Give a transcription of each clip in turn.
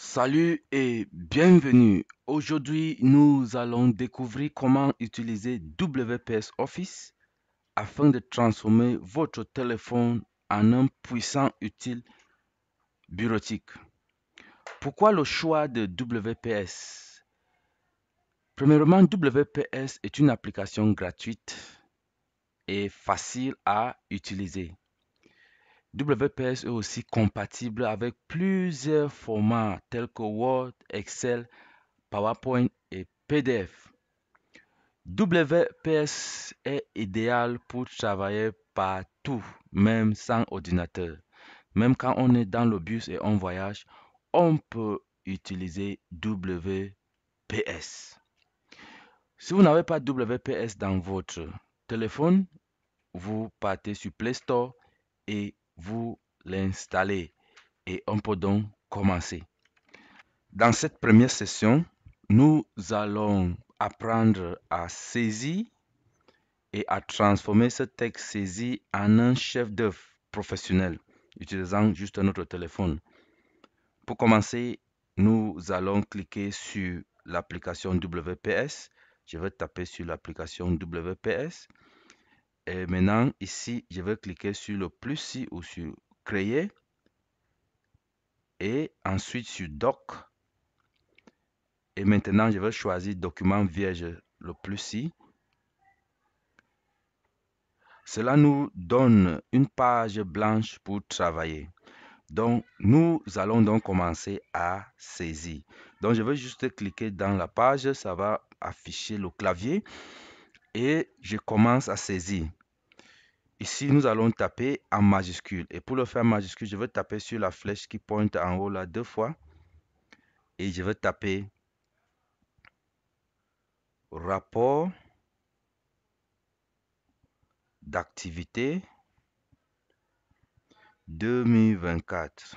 Salut et bienvenue. Aujourd'hui, nous allons découvrir comment utiliser WPS Office afin de transformer votre téléphone en un puissant outil bureautique. Pourquoi le choix de WPS? Premièrement, WPS est une application gratuite et facile à utiliser. WPS est aussi compatible avec plusieurs formats tels que Word, Excel, PowerPoint et PDF. WPS est idéal pour travailler partout, même sans ordinateur. Même quand on est dans le bus et on voyage, on peut utiliser WPS. Si vous n'avez pas WPS dans votre téléphone, vous partez sur Play Store et vous l'installez. Et on peut donc commencer. Dans cette première session, nous allons apprendre à saisir et à transformer ce texte saisi en un chef d'œuvre professionnel utilisant juste notre téléphone. Pour commencer, nous allons cliquer sur l'application WPS. Je vais taper sur l'application WPS. Et maintenant, ici, je vais cliquer sur le plus ci ou sur Créer. Et ensuite sur Doc. Et maintenant, je vais choisir Document vierge le plus ci. Cela nous donne une page blanche pour travailler. Donc, nous allons donc commencer à saisir. Donc, je vais juste cliquer dans la page, ça va afficher le clavier et je commence à saisir. Ici, nous allons taper en majuscule. Et pour le faire en majuscule, je vais taper sur la flèche qui pointe en haut là 2 fois. Et je vais taper rapport d'activité 2024.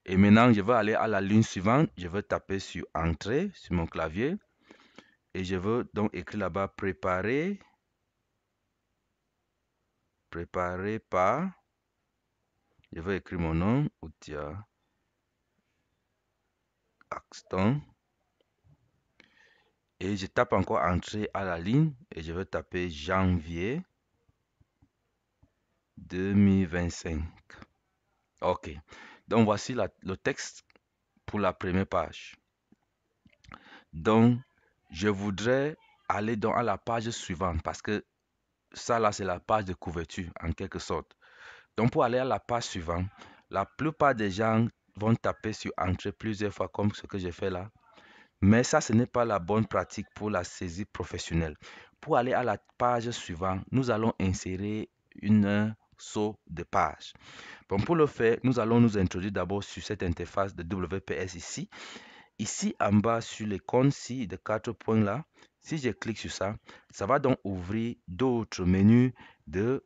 Et maintenant, je vais aller à la ligne suivante. Je vais taper sur Entrée sur mon clavier. Et je veux donc écrire là-bas préparer par. Je vais écrire mon nom, Outia Axton. Et je tape encore Entrée à la ligne. Et je vais taper janvier 2025. OK. Donc voici le texte pour la première page. Donc, je voudrais aller donc à la page suivante parce que ça là, c'est la page de couverture en quelque sorte. Donc, pour aller à la page suivante, la plupart des gens vont taper sur Entrée plusieurs fois comme ce que j'ai fait là. Mais ça, ce n'est pas la bonne pratique pour la saisie professionnelle. Pour aller à la page suivante, nous allons insérer une saut de page. Bon, pour le faire, nous allons nous introduire d'abord sur cette interface de WPS ici. Ici en bas sur l'icône-ci de 4 points là, si je clique sur ça, ça va donc ouvrir d'autres menus de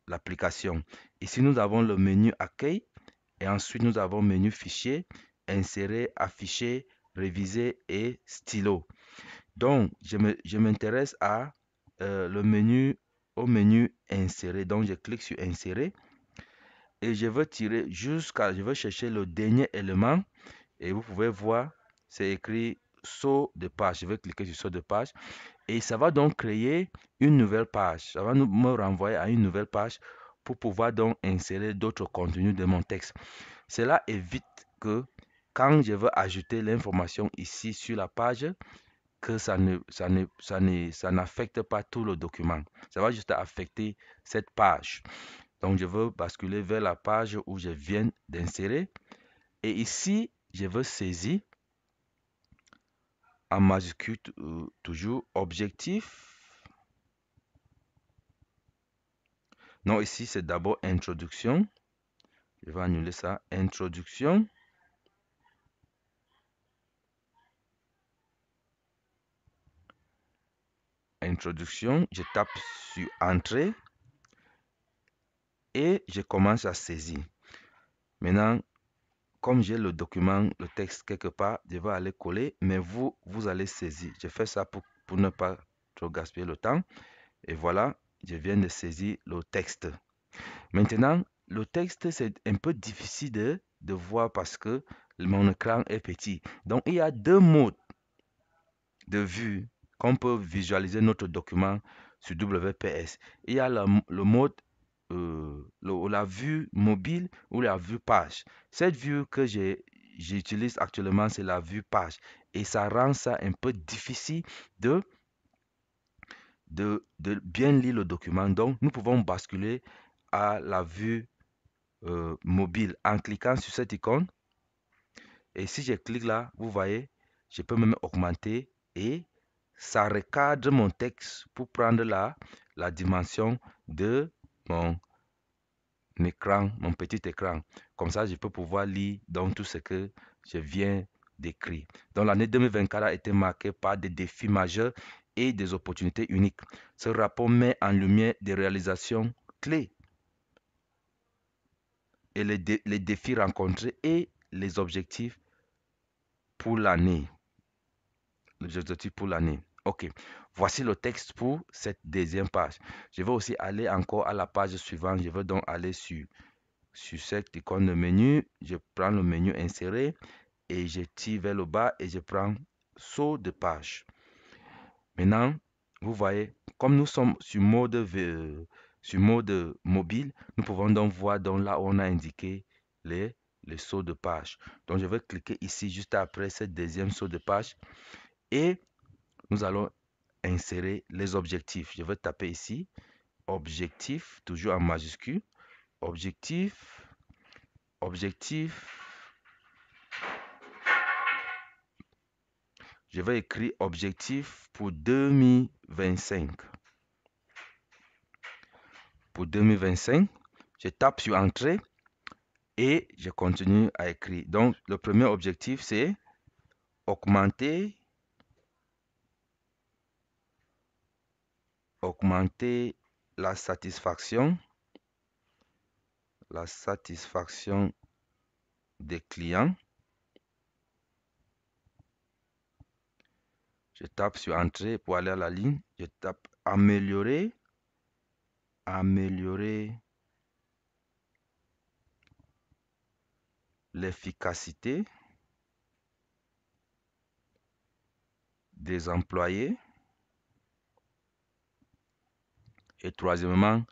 l'application. Ici, nous avons le menu Accueil et ensuite nous avons menu Fichier, Insérer, Afficher, Réviser et Stylo. Donc, je m'intéresse à au menu Insérer. Donc, je clique sur Insérer et je veux tirer je veux chercher le dernier élément et vous pouvez voir, c'est écrit saut de page. Je vais cliquer sur saut de page et ça va donc créer une nouvelle page. Ça va me renvoyer à une nouvelle page pour pouvoir donc insérer d'autres contenus de mon texte. Cela évite que quand je veux ajouter l'information ici sur la page, que ça n'affecte pas tout le document. Ça va juste affecter cette page. Donc, je veux basculer vers la page où je viens d'insérer. Et ici, je veux saisir en majuscule toujours objectif. Non, ici, c'est d'abord introduction. Je vais annuler ça. Introduction. Introduction. Je tape sur Entrée. Et je commence à saisir. Maintenant, comme j'ai le document, le texte quelque part, je vais aller coller, mais vous allez saisir. Je fais ça pour ne pas trop gaspiller le temps. Et voilà, je viens de saisir le texte. Maintenant, le texte, c'est un peu difficile de voir parce que mon écran est petit. Donc, il y a deux modes de vue qu'on peut visualiser notre document sur WPS. Il y a le mode, la vue mobile ou la vue page. Cette vue que j'utilise actuellement, c'est la vue page. Et ça rend ça un peu difficile de bien lire le document. Donc, nous pouvons basculer à la vue mobile en cliquant sur cette icône. Et si je clique là, vous voyez, je peux même augmenter et ça recadre mon texte pour prendre la dimension de mon écran, mon petit écran. Comme ça, je peux pouvoir lire donc tout ce que je viens d'écrire. Donc l'année 2024 a été marquée par des défis majeurs et des opportunités uniques. Ce rapport met en lumière des réalisations clés et les défis rencontrés et les objectifs pour l'année. Les objectifs pour l'année. OK. Voici le texte pour cette deuxième page. Je vais aussi aller encore à la page suivante. Je vais donc aller sur cette icône de menu. Je prends le menu inséré et je tire vers le bas et je prends saut de page. Maintenant, vous voyez, comme nous sommes sur mode mobile, nous pouvons donc voir donc là où on a indiqué les sauts de page. Donc, je vais cliquer ici juste après cette deuxième saut de page et nous allons insérer les objectifs. Je vais taper ici, objectif, toujours en majuscule, objectif, objectif. Je vais écrire objectif pour 2025. Pour 2025, je tape sur Entrée et je continue à écrire. Donc, le premier objectif, c'est augmenter la satisfaction des clients. Je tape sur Entrée pour aller à la ligne. Je tape améliorer l'efficacité des employés. Et troisièmement,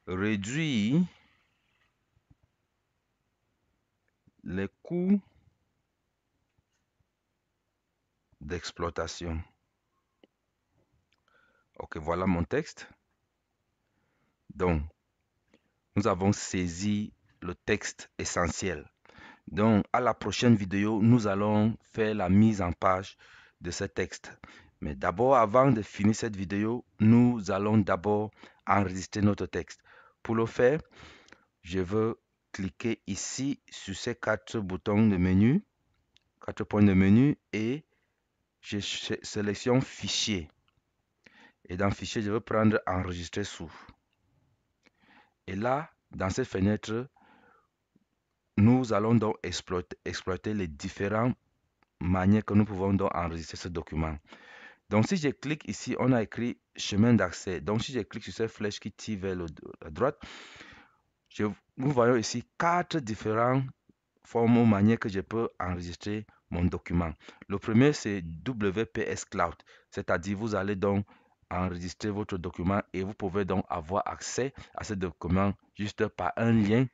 réduire les coûts d'exploitation. Ok, voilà mon texte. Donc, nous avons saisi le texte essentiel. Donc, à la prochaine vidéo, nous allons faire la mise en page de ce texte. Mais d'abord, avant de finir cette vidéo, nous allons d'abord enregistrer notre texte. Pour le faire, je veux cliquer ici sur ces quatre boutons de menu, 4 points de menu et je sélectionne Fichier. Et dans Fichier, je veux prendre Enregistrer sous. Et là, dans cette fenêtre, nous allons donc exploiter les différentes manières que nous pouvons donc enregistrer ce document. Donc, si je clique ici, on a écrit chemin d'accès. Donc, si je clique sur cette flèche qui tire vers la droite, nous voyons ici 4 différentes formes ou manières que je peux enregistrer mon document. Le premier, c'est WPS Cloud, c'est-à-dire vous allez donc enregistrer votre document et vous pouvez donc avoir accès à ce document juste par un lien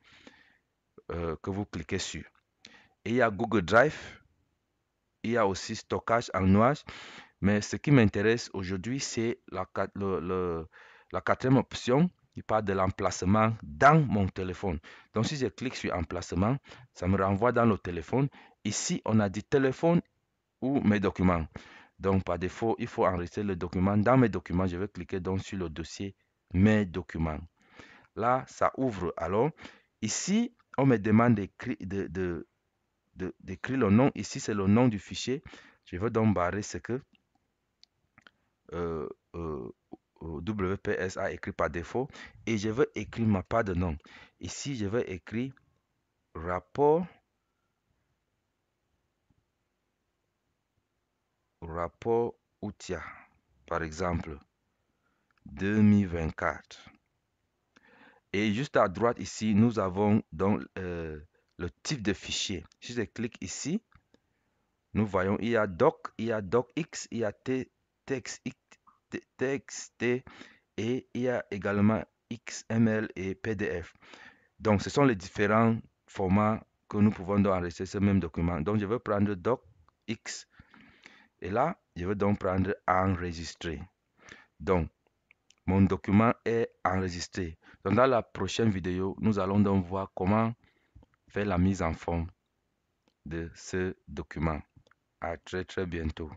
que vous cliquez sur. Et il y a Google Drive, il y a aussi stockage en nuage, mais ce qui m'intéresse aujourd'hui, c'est la quatrième option qui parle de l'emplacement dans mon téléphone. Donc, si je clique sur emplacement, ça me renvoie dans le téléphone. Ici, on a dit téléphone ou mes documents. Donc, par défaut, il faut enregistrer le document. Dans mes documents, je vais cliquer donc sur le dossier mes documents. Là, ça ouvre. Alors, ici, on me demande d'écrire le nom. Ici, c'est le nom du fichier. Je vais donc barrer ce que WPS a écrit par défaut et je vais écrire ma part de nom. Ici, je vais écrire rapport Outia, par exemple, 2024. Et juste à droite ici, nous avons donc le type de fichier. Si je clique ici, nous voyons il y a doc, il y a docx, il y a texte et il y a également XML et PDF. Donc, ce sont les différents formats que nous pouvons donc enregistrer ce même document. Donc, je vais prendre docx et là, je vais donc prendre enregistrer. Donc, mon document est enregistré. Donc, dans la prochaine vidéo, nous allons donc voir comment faire la mise en forme de ce document. À très bientôt.